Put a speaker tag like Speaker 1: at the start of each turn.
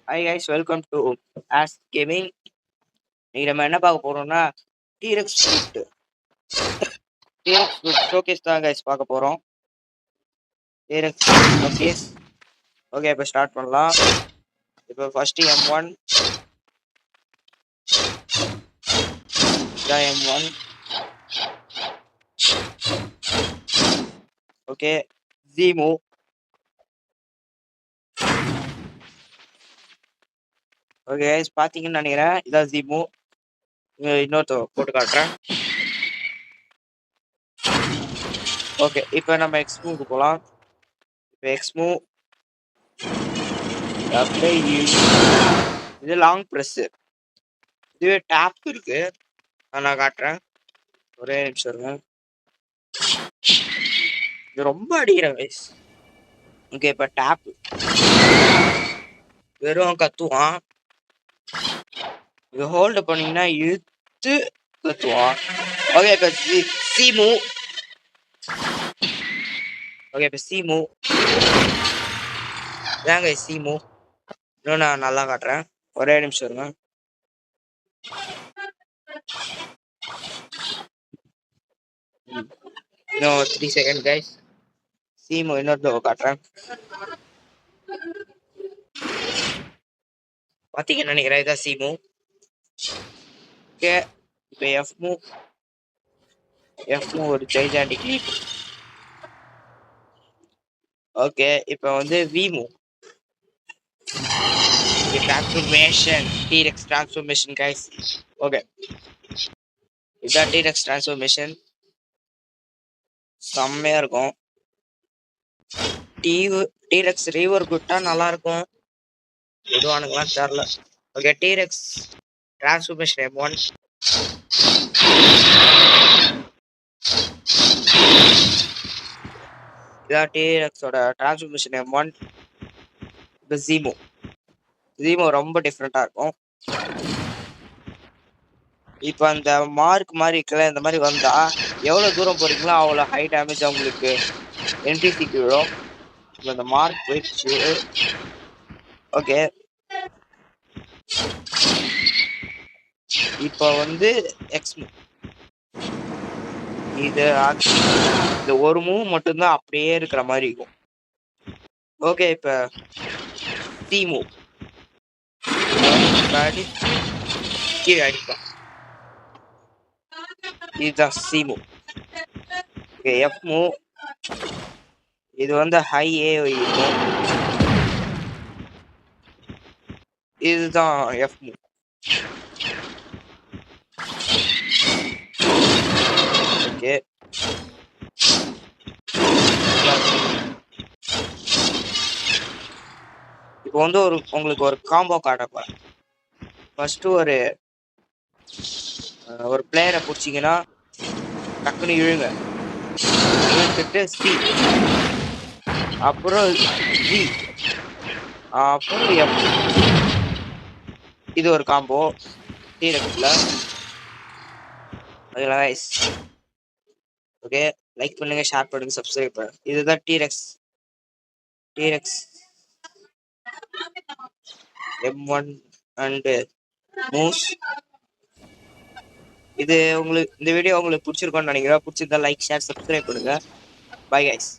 Speaker 1: Hi guys, welcome to Ask Gaming. இன்னைக்கு நம்ம என்ன பார்க்க போறோம்னா டீரெக்ஸ் ஃப்ரூட் ஷோகேஸ் தான் guys பார்க்க போறோம். T-Rex showcase. ஓகே, இப்போ ஸ்டார்ட் பண்ணலாம். இப்போ ஃபர்ஸ்ட் M1 இதான் M1. ஓகே, ஜீமு. ஓகே guys, பாத்தீங்கன்னு நினைக்கிறேன். இதான் ஜீமு. இன்னொருத்த போட்டு காட்டுறேன். ஓகே, இப்போ நம்ம எக்ஸ்மூவுக்கு போகலாம். இப்போ எக்ஸ்மூ இது லாங் ப்ரெஸ், இதுவே டேப் இருக்கு. நான் காட்டுறேன், ஒரே நிமிஷம் இருங்க. இது ரொம்ப அடிக்கிறேன் கைஸ். ஓகே, இப்போ டேப் வெறும் கத்துவான். இது ஹோல்டு பண்ணீங்கன்னா இழுத்து கத்துவான். ஓகே, இப்போ சீமு. ஓகே, இப்போ சீமு ஏங்க சீமு இன்னும் நான் நல்லா காட்டுறேன், ஒரே நிமிஷம் இருங்க. இன்னும் 3 செகண்ட் கைஸ். சீமு இன்னொரு காட்டுறேன். பாத்தீங்கன்னு நினைக்கிறேன், இதான் சீமு. ஓகே, இப்போ எஃப்மு ஒரு ஜெய்ஜாண்டிக். ஓகே, இப்போ வந்து விமு transformation, T rex transformation guys. Okay, இதான் டீரெக்ஸ் டிரான்ஸ்ஃபர்மேஷன். செம்மையா இருக்கும். டீரெக்ஸ் ரீவர் விட்டா நல்லா இருக்கும், விடுவானுங்களாம் தெரியல. Okay, T rex transformation M1. இதான் டீரெக்ஸோட டிரான்ஸ்ஃபர்மேஷன் M1. இப்போ ஜீமோ ரொம்ப டிஃப்ரெண்டா இருக்கும். இப்போ அந்த மார்க் மாதிரி இருக்கல, இந்த மாதிரி வந்தா எவ்வளவு தூரம் போறீங்களோ அவ்வளோ ஹை டேமேஜ் அவங்களுக்கு NPCக்கு விழும். இப்போ அந்த மார்க் போயிடுச்சு. ஓகே, இப்போ வந்து எக்ஸ்மூ. இது ஒரு மூவ் மட்டும்தான் அப்படியே இருக்கிற மாதிரி இருக்கும். ஓகே, இப்போ சீமு அடிச்சு கீழே அடிப்பான். இதுதான் சீமு. ஓகே, எஃப்மூ இது வந்து ஹை AOE இருக்கும். இதுதான் எஃப்மூ. ஓகே, இப்போ வந்து உங்களுக்கு ஒரு காம்போ காட்ட போறேன். ஃபர்ஸ்ட் ஒரு பிளேயரை பிடிச்சிங்கன்னா டக்குன்னு இழுத்துட்டு சி, அப்புறம் ஜி, அப்புறம் எஃப். இது ஒரு காம்போ டீரெக்ஸ்ல. ஓகே, லைக் பண்ணுங்க, ஷேர் பண்ணுங்க, சப்ஸ்கிரைப் பண்ணுங்க. இதுதான் டீரெக்ஸ் M1 அண்ட் மூஸ். இது உங்களுக்கு இந்த வீடியோ உங்களுக்கு பிடிச்சிருக்கோன்னு நினைக்கிறேன். பிடிச்சிருந்தா லைக், ஷேர், சப்ஸ்கிரைப் பண்ணுங்க. Bye guys.